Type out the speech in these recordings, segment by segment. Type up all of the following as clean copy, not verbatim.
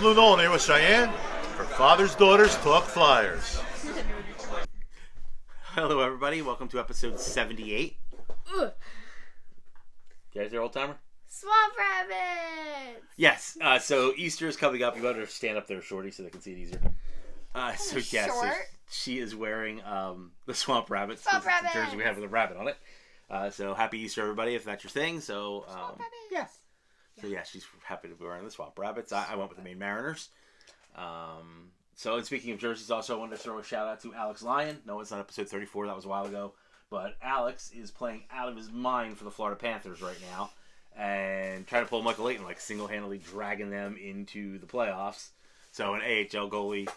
Lunone with Cheyenne for Father's Daughters Talk Flyers. Hello, everybody. Welcome to episode 78. You guys there, old timer? Swamp rabbits! Yes. So Easter is coming up. You better stand up there, Shorty, so they can see it easier. So she is wearing the Swamp Rabbits. Swamp Rabbits! The jersey we have with a rabbit on it. So happy Easter, everybody, if that's your thing. So Swamp Rabbits! Yes. So yeah, she's happy to be wearing the Swamp Rabbits. I went with the Maine Mariners. So, and speaking of jerseys, also I wanted to throw a shout out to Alex Lyon. No, it's not episode 34. That was a while ago. But Alex is playing out of his mind for the Florida Panthers right now. And trying to pull Michael Leighton, like single-handedly dragging them into the playoffs. So an AHL goalie,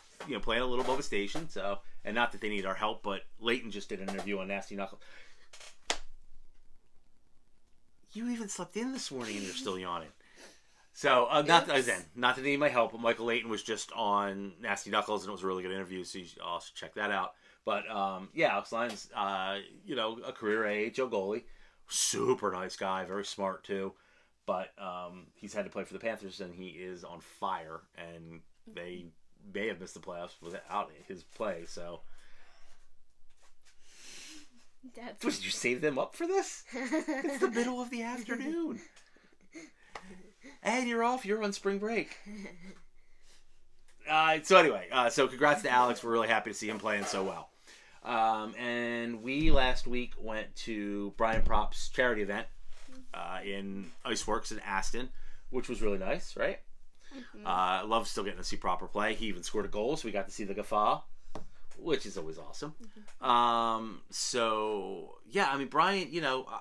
playing a little above his station. So, and not that they need our help, but Leighton just did an interview on Nasty Knuckles. You even slept in this morning and you're still yawning. So, not that they need my help, but Michael Leighton was just on Nasty Knuckles, and it was a really good interview, so you should also check that out. But, Alex Lyon's, a career AHL goalie. Super nice guy, very smart, too. But he's had to play for the Panthers, and he is on fire, and they may have missed the playoffs without his play, so... What, did you save them up for this? It's the middle of the afternoon. And you're off. You're on spring break. So anyway, so congrats to Alex. We're really happy to see him playing so well. And we last week went to Brian Propp's charity event in Iceworks in Aston, which was really nice, right? Mm-hmm. Love still getting to see Proper play. He even scored a goal, so we got to see the guffaw, which is always awesome. Mm-hmm. So, yeah, I mean, Brian,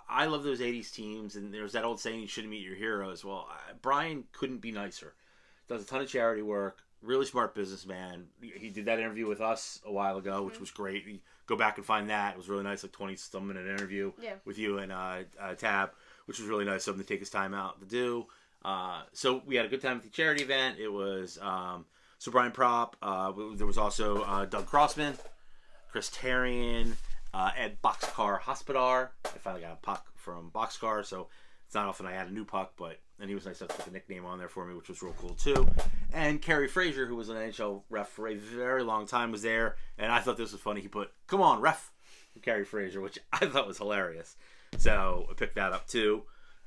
I love those 80s teams, and there's that old saying, you shouldn't meet your heroes. Well, Brian couldn't be nicer. Does a ton of charity work, really smart businessman. He did that interview with us a while ago, which was great. You go back and find that. It was really nice, like 20-some minute interview with you and Tab, which was really nice of him to take his time out to do. So we had a good time at the charity event. It was... So Brian Propp, there was also Doug Crossman, Chris Tarian, Ed Boxcar Hospodar. I finally got a puck from Boxcar, so it's not often I add a new puck, and he was nice enough to put the nickname on there for me, which was real cool too. And Kerry Frazier, who was an NHL ref for a very long time, was there, and I thought this was funny. He put, "Come on, ref," Kerry Frazier, which I thought was hilarious. So I picked that up too.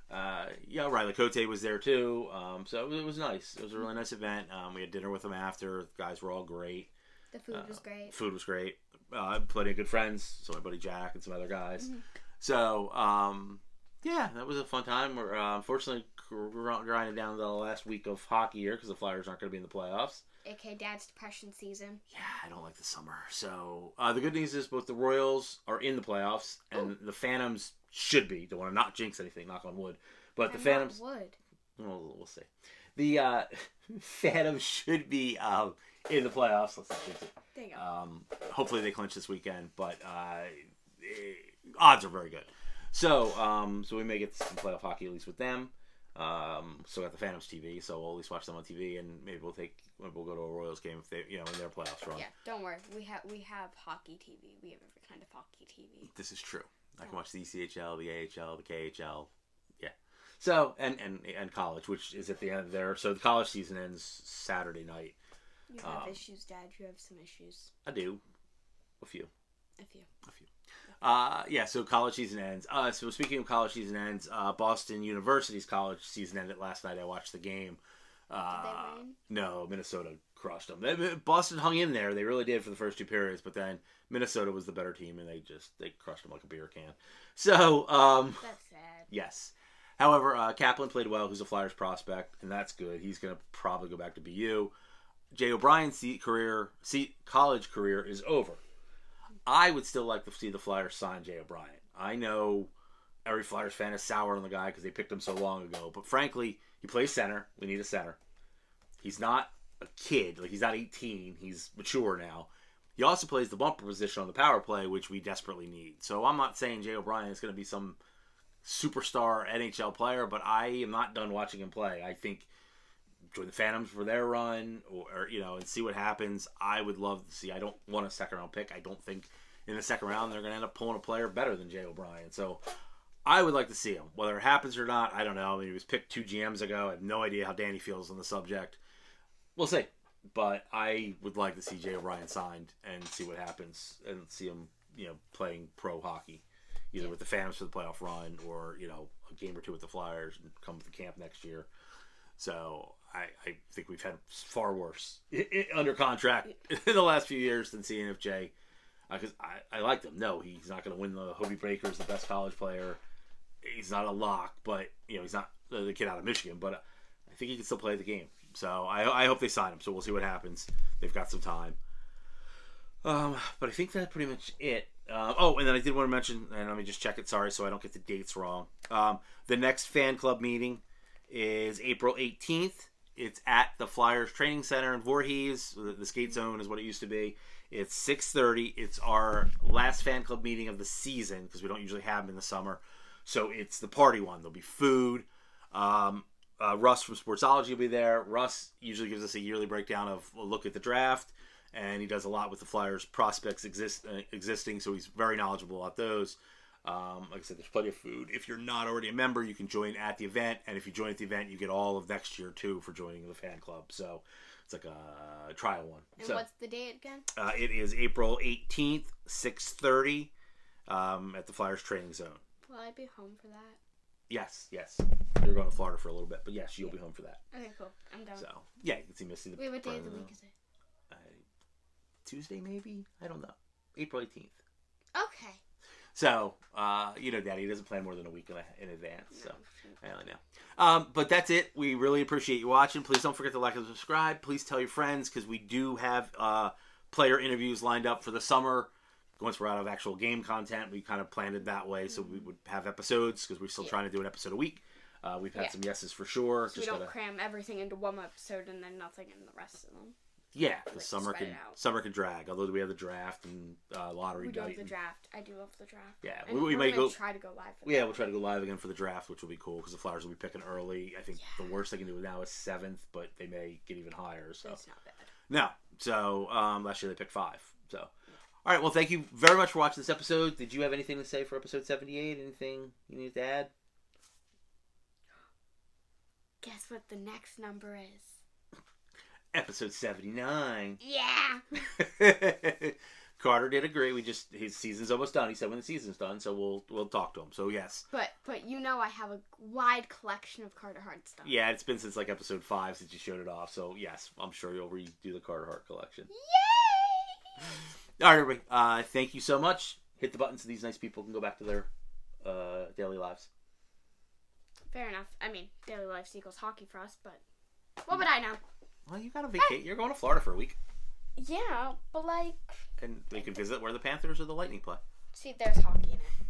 Riley Cote was there too, so it was nice. It was a really nice event. We had dinner with them after. The guys were all great. The food was great. Food was great. Plenty of good friends. So my buddy Jack and some other guys. Mm-hmm. So, that was a fun time. We're unfortunately grinding down to the last week of hockey here because the Flyers aren't going to be in the playoffs. A.K.A. Dad's depression season. Yeah, I don't like the summer. So, the good news is both the Royals are in the playoffs and the Phantoms should be. Don't want to not jinx anything, knock on wood. But the Phantoms... wood. Well, we'll see. The Phantoms should be in the playoffs. Let's not jinx it. There you go. Hopefully they clinch this weekend, but odds are very good. So, we may get some playoff hockey at least with them. So got the Phantoms TV, so we'll at least watch them on TV, and maybe we'll go to a Royals game if they, in their playoffs run. Yeah, don't worry. We have hockey TV. We have every kind of hockey TV. This is true. I can watch the ECHL, the AHL, the KHL. Yeah. So, and college, which is at the end there. So the college season ends Saturday night. You have issues, Dad. You have some issues. I do. A few. Yeah, so college season ends. So speaking of college season ends, Boston University's college season ended last night. I watched the game. Did they win? No, Minnesota crushed them. Boston hung in there. They really did for the first two periods, but then Minnesota was the better team, and they crushed them like a beer can. So, that's sad. Yes. However, Kaplan played well, who's a Flyers prospect, and that's good. He's going to probably go back to BU. Jay O'Brien's college career is over. I would still like to see the Flyers sign Jay O'Brien. I know every Flyers fan is sour on the guy because they picked him so long ago, but frankly, he plays center. We need a center. He's not a kid. He's not 18. He's mature now. He also plays the bumper position on the power play, which we desperately need. So I'm not saying Jay O'Brien is going to be some superstar NHL player, but I am not done watching him play. I think join the Phantoms for their run, or and see what happens. I would love to see. I don't want a second round pick. I don't think in the second round they're going to end up pulling a player better than Jay O'Brien. So I would like to see him. Whether it happens or not, I don't know. I mean, he was picked 2 GMs ago. I have no idea how Danny feels on the subject. we'll see. But I would like to see Jay O'Brien signed and see what happens and see him, playing pro hockey, either with the Phantoms for the playoff run or, a game or two with the Flyers and come to the camp next year. So I think we've had far worse under contract in the last few years than seeing if Jay, because I liked him. No, he's not going to win the Hobie Breakers, the best college player. He's not a lock, but, he's not the kid out of Michigan, but I think he can still play the game. So I hope they sign him. So we'll see what happens. They've got some time. But I think that's pretty much it. And then I did want to mention, and let me just check it, sorry, so I don't get the dates wrong. The next fan club meeting is April 18th. It's at the Flyers Training Center in Voorhees. The skate zone is what it used to be. It's 6:30. It's our last fan club meeting of the season because we don't usually have them in the summer. So it's the party one. There'll be food. Russ from Sportsology will be there. Russ usually gives us a yearly breakdown of a look at the draft, and he does a lot with the Flyers prospects existing, so he's very knowledgeable about those. Like I said, there's plenty of food. If you're not already a member, you can join at the event, and if you join at the event, you get all of next year, too, for joining the fan club. So it's like a trial one. And what's the date again? It is April 18th, 6:30, at the Flyers Training Zone. Will I be home for that? Yes. You're going to Florida for a little bit, but yes, you'll be home for that. Okay, cool. I'm down. So, yeah, you can see Missy. Wait, what day of the week is it? Tuesday, maybe? I don't know. April 18th. Okay. So, Daddy doesn't plan more than a week in advance, so I only know. But that's it. We really appreciate you watching. Please don't forget to like and subscribe. Please tell your friends, because we do have player interviews lined up for the summer. Once we're out of actual game content, we kind of planned it that way, so we would have episodes, because we're still trying to do an episode a week. We've had some yeses for sure. So we don't cram everything into one episode and then nothing in the rest of them. Yeah, because summer can drag. Although we have the draft and lottery. We do have the draft. I do love the draft. Yeah, and we might try to go live. We'll try to go live again for the draft, which will be cool because the Flyers will be picking early. I think the worst they can do now is 7th, but they may get even higher. So that's not bad. No, so last year they picked 5. So all right, well, thank you very much for watching this episode. Did you have anything to say for episode 78? Anything you need to add? Guess what the next number is? Episode 79. Yeah. Carter did agree. His season's almost done. He said when the season's done, so we'll talk to him. So yes. But I have a wide collection of Carter Hart stuff. Yeah, it's been since like episode 5 since you showed it off. So yes, I'm sure you'll redo the Carter Hart collection. Yay! All right, everybody. Thank you so much. Hit the button so these nice people can go back to their daily lives. Fair enough. I mean, daily life equals hockey for us, but what would I know? Well, you got to vacate. You're going to Florida for a week. Yeah, but And they can visit where the Panthers or the Lightning play. See, there's hockey in it.